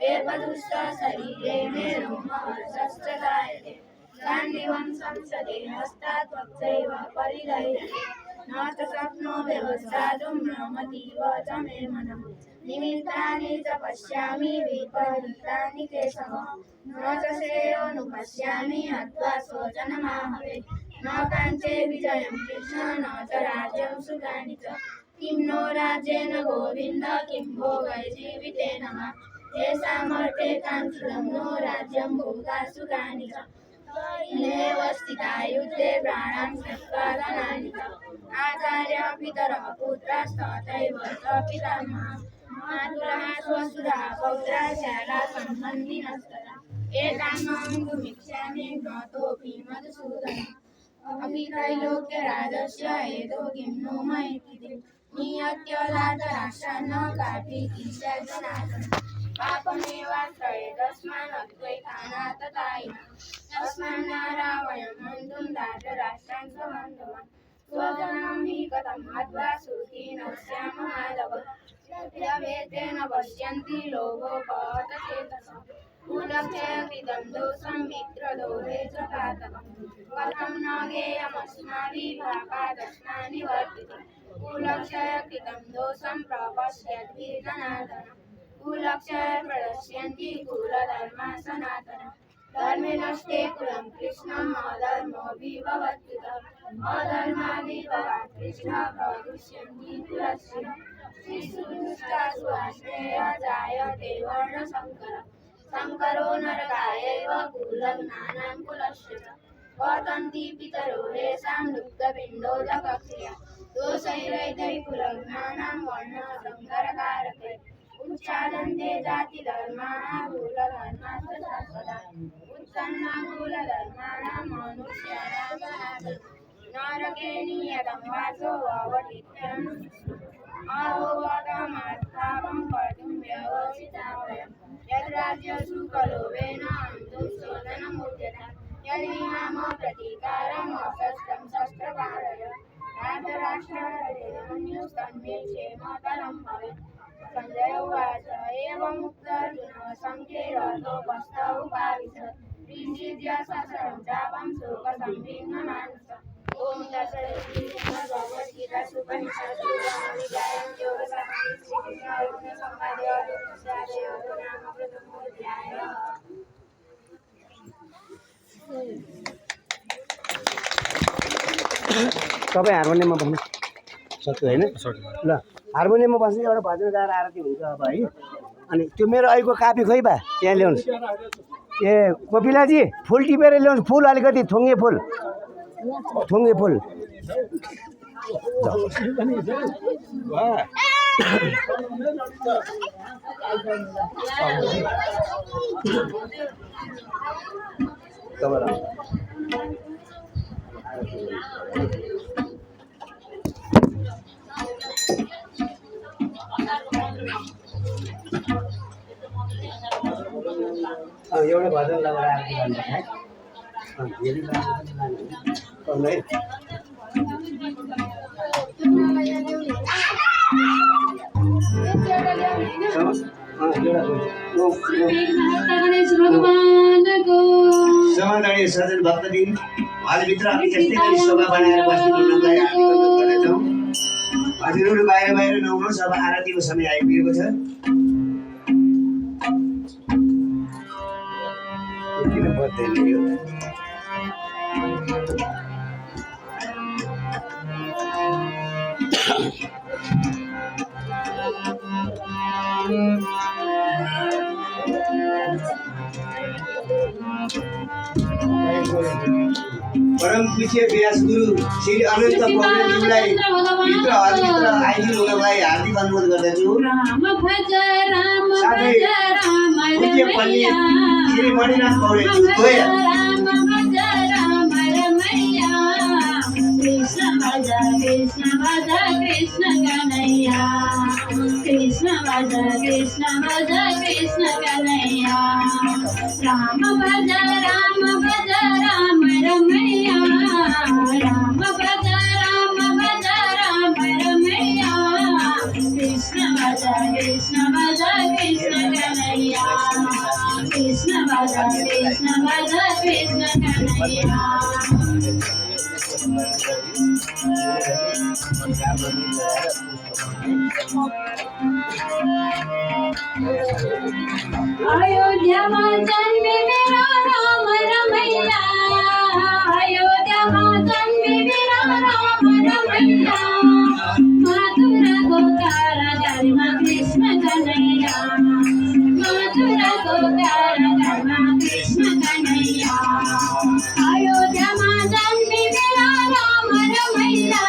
वेपदुष्ट शरीरे मे रोमहर्षश्च जायते गाण्डीवं संसदे हस्तात् वक्त्रैव परिधीयते न च शक्नो व्यवसादुं भ्रमतीव च मे मनः निमित्तानि च पश्यामि विपरीतानि केशव न च श्रेयोनुपश्यामि हत्वा स्वजनमाहवे न काञ्चे विजयं कृष्ण न च राज्यं सुखानि च किं नो राज्येन गोविन्द किं भोगै जीवितेन वा येषामर्थे काङ्क्षितं नो राज्यं भोगा सुखानि च नैव स्थिता युद्धे प्राणां त्यक्त्वा धनानि च आचार्य पितरः पुत्रास्तथैव च पितामहः मातुलः स्वसुरा पौत्रा शाला सम्बन्धिनस्तथा एतान्नं तुमिच्छामि ज्ञातोऽपि मधुसूदन अपि त्रैलोक्यराजस्य हेतो किं नो मयेति नियत्य धातराष्ट्रान्न कापि ईशा जनार्दन पापमेवाश्रये तस्मान्नद्वैतानाततायिनः तस्मान्नारावयं हन्तुं धातराष्ट्रान् स्वबान्धवान् स्वजनं हि कथं हत्वा सुखी न स्याम माधव यद्यवेतेन पश्यन्ति लोभोपहतचेतसः कुलक्षयकृतं दोषं मित्रदोषे च पातकं कथं न ज्ञेयमस्माभिः पापादस्मानि वर्तिते कुलक्षयकृतं दोषं प्रपश्यद्भिः जनार्दन कुलक्षय प्रदर्शयन्ति कुलधर्मा सनातन धर्मे नष्टे कुलं कृष्णम् अधर्मो विभवत्युत अधर्माविभवात् कृष्ण प्रदुष्यन्ति कुलस्य शिशुदुष्टासु आश्रय जायते वर्णशङ्कर शङ्करो नरकायैव कुलज्ञानां कुलस्य पतन्ति पितरो येषां लुप्तपिण्डोदकक्रिया दोषैरैतैः कुलज्ञानां वर्णशङ्करकारकैः उच्चादन्ते जातिधर्माः कुलधर्माश्च शाश्वता उत्सन्ना कुलधर्माणां मनुष्याणां सनातन नरके नियतं वासो अवटित्यं अहोवतमर्थावं कर्तुं व्यवसिता वयं यद्राज्यसुखलोभेन हन्तुं शोधनमुद्यता यदीनाम प्रतीकारम् अशस्त्रं शस्त्रपारय धातराष्ट्रन्युस्तन्मे क्षेमतरं भवेत् संजय उवाच एवमुक्तार्जुनः सङ्ख्ये रथोपस्थमुपाविशत् विषिज्य सशरं चापं शोकसंविघ्नमानसः ॐ तत्सदिति श्रीमद्भगवद्गीतासु उपनिषत्सु ब्रह्मविद्यायां योगशास्त्रे श्रीकृष्णार्जुनसंवादे अर्जुनस्यादेवो नाम प्रथमोऽध्यायः। तपाईँ हार्मोनियममा बस्नु सक्यो होइन ल हार्मोनियममा बस्नु एउटा भजन गाएर आरती हुन्छ अब है अनि त्यो मेरो अहिलेको कापी खोइ बा त्यहाँ ल्याउनुहोस् ए कोपिलाजी फुल टिपेर ल्याउनुहोस् फुल अलिकति थुङ्गे फुल एउटा भजन लगाएर आरती गर्नु है समाधानी सजन भक्तदिन हजुरभित्र हामी त्यस्तै गरी शोभा बनाएर बस्नु हुनलाई आरती गर्नेछौँ। हजुरहरू बाहिर नहुनुहोस्, अब आरतीको समय आइपुगेको छ। किन पर्दैन यो परम पूज्य व्यास गुरु श्री अनन्त पौडेलज्यूलाई भित्र हजुरभित्र आइदिनु हुनलाई हार्दिक अनुरोध गर्दछु। साथै पूज्य पण्डित श्री मणिनाथ पौडेलज्यू गोया कृष्ण भज कृष्ण कन्हैया कृष्ण भज कृष्ण कन्हैया राम भज रमैया राम भज रमैया कृष्ण भज कृष्ण कन्हैया राधा कृष्ण राधा कृष्ण कन्हैया अयोध्या में जन्मे मेरा राम रमैया अयोध्या में जन्मे मेरा राम रमैया मथुरा गोकारा धर्म कृष्ण कन्हैया मथुरा गोकारा धर्म कृष्ण कन्हैया अयोध्या में जन्मे मेरा राम रमैया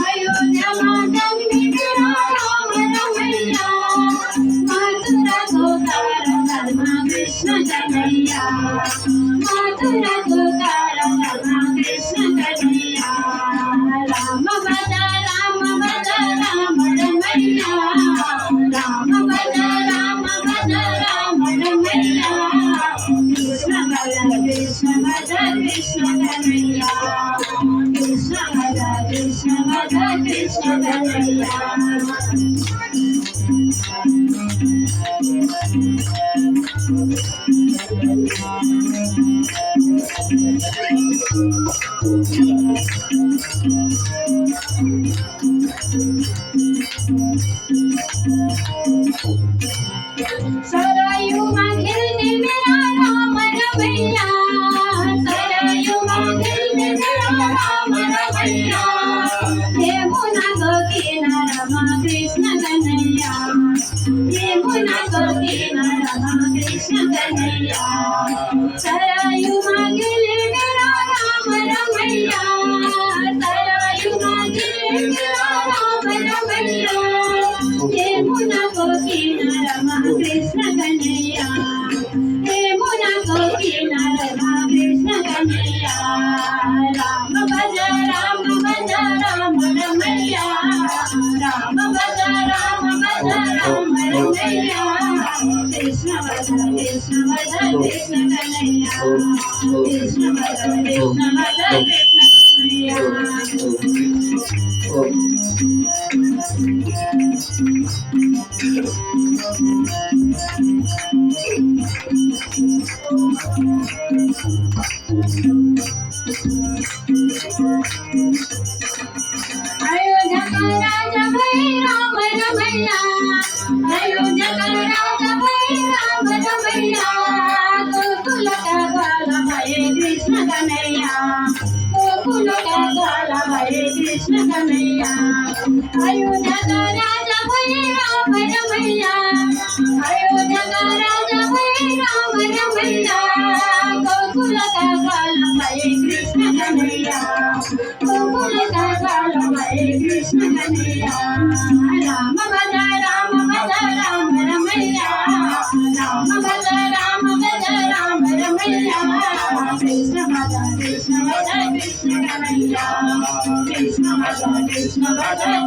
अयोध्या में जन्मे मेरा राम रमैया मथुरा गोकारा धर्म कृष्ण कन्हैया मथुरा गोकारा धर्म कृष्ण कन्हैया राम भज राम रमैया राम भज राम रमैया कृष्ण भज कृष्ण कन्हैया कृष्ण भज कृष्ण कन्हैया सरयू में गिरने मेरा राम रमैया सरयू में गिरने मेरा राम रमैया यमुना को किनारा कृष्ण कन्हैया यमुना को किनारा कृष्ण कन्हैया सरयू में गिरने मेरा राम रमैया सरयू में गिरने मेरा राम रमैया यमुना को किनारा कृष्ण कन्हैया यमुना को किनारा कृष्ण कन्हैया राम भज राम रमैया राम भज राम रमैया कृष्ण भज कृष्ण कन्हैया कृष्ण भज कृष्ण अयोध्या का राजा भाई राम रमैया अयोध्या का राजा भाई राम रमैया गोकुल का ग्वाला भाई कृष्ण कन्हैया गोकुल का ग्वाला भाई कृष्ण कन्हैया अयोध्या का राजा भाई राम रमैया अयोध्या का राजा भाई राम रमैया गोकुल का ग्वाला भाई कृष्ण कन्हैया गोकुल का ग्वाला भाई कृष्ण कन्हैया राम भज राम रमैया राम भज राम रमैया कृष्ण भज कृष्ण कन्हैया कृष्ण भज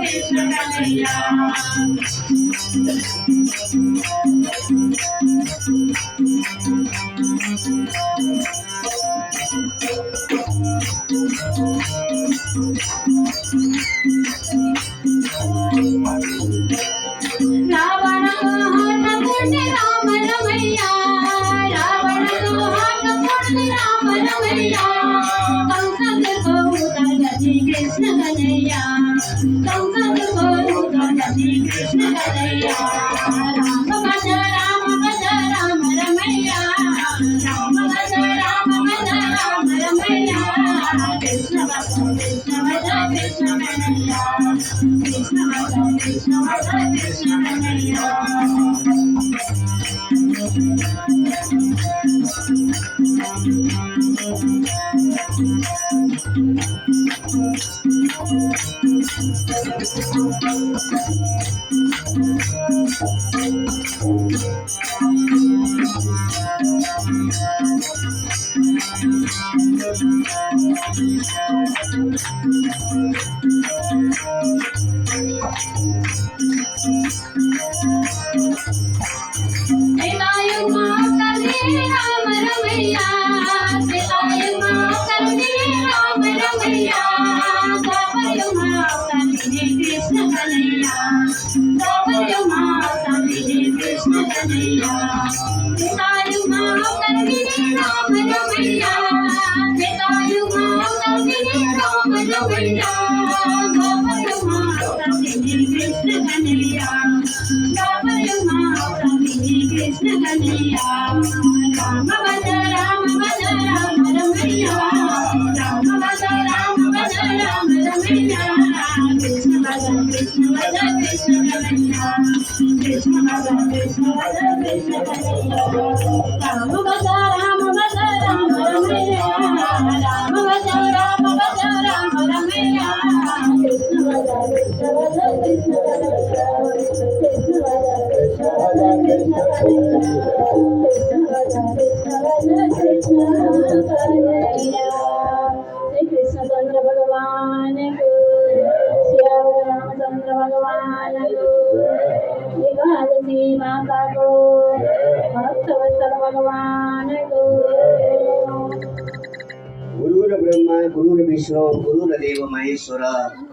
कृष्ण कन्हैया रावण को हाथ फोड़ने राम रमैया रावण को हाथ फोड़ने राम रमैया कंस को उतार गति कृष्ण कन्हैया कंस को उतार गति कृष्ण कन्हैया राम भज राम रमैया राम भज राम रमैया कृष्ण भज कृष्ण कन्हैया कृष्ण भज कृष्ण कन्हैया कृष्ण कन्हैया राम रमैया त्रेतायुगमा अवतरिने राम रमैया द्वापरयुगमा अवतरिने कृष्ण कन्हैया द्वापरयुगमा अवतरिने कृष्ण कन्हैया राम भज राम रमैया राम भज राम रमैया कृष्ण भज कृष्ण कन्हैया कृष्ण भज कृष्ण कन्हैया राम भज राम रमैया राम भज राम रमैया कृष्ण भज कृष्ण कन्हैया कृष्ण भज कृष्ण कन्हैया श्री कृष्णचंद्र भगवान को श्याम रामचंद्र भगवान को एकादशी माता को भक्तवत्सल भगवान को गुरुर्ब्रह्मा गुरुर्विष्णू गुरुर्देव महेश्वर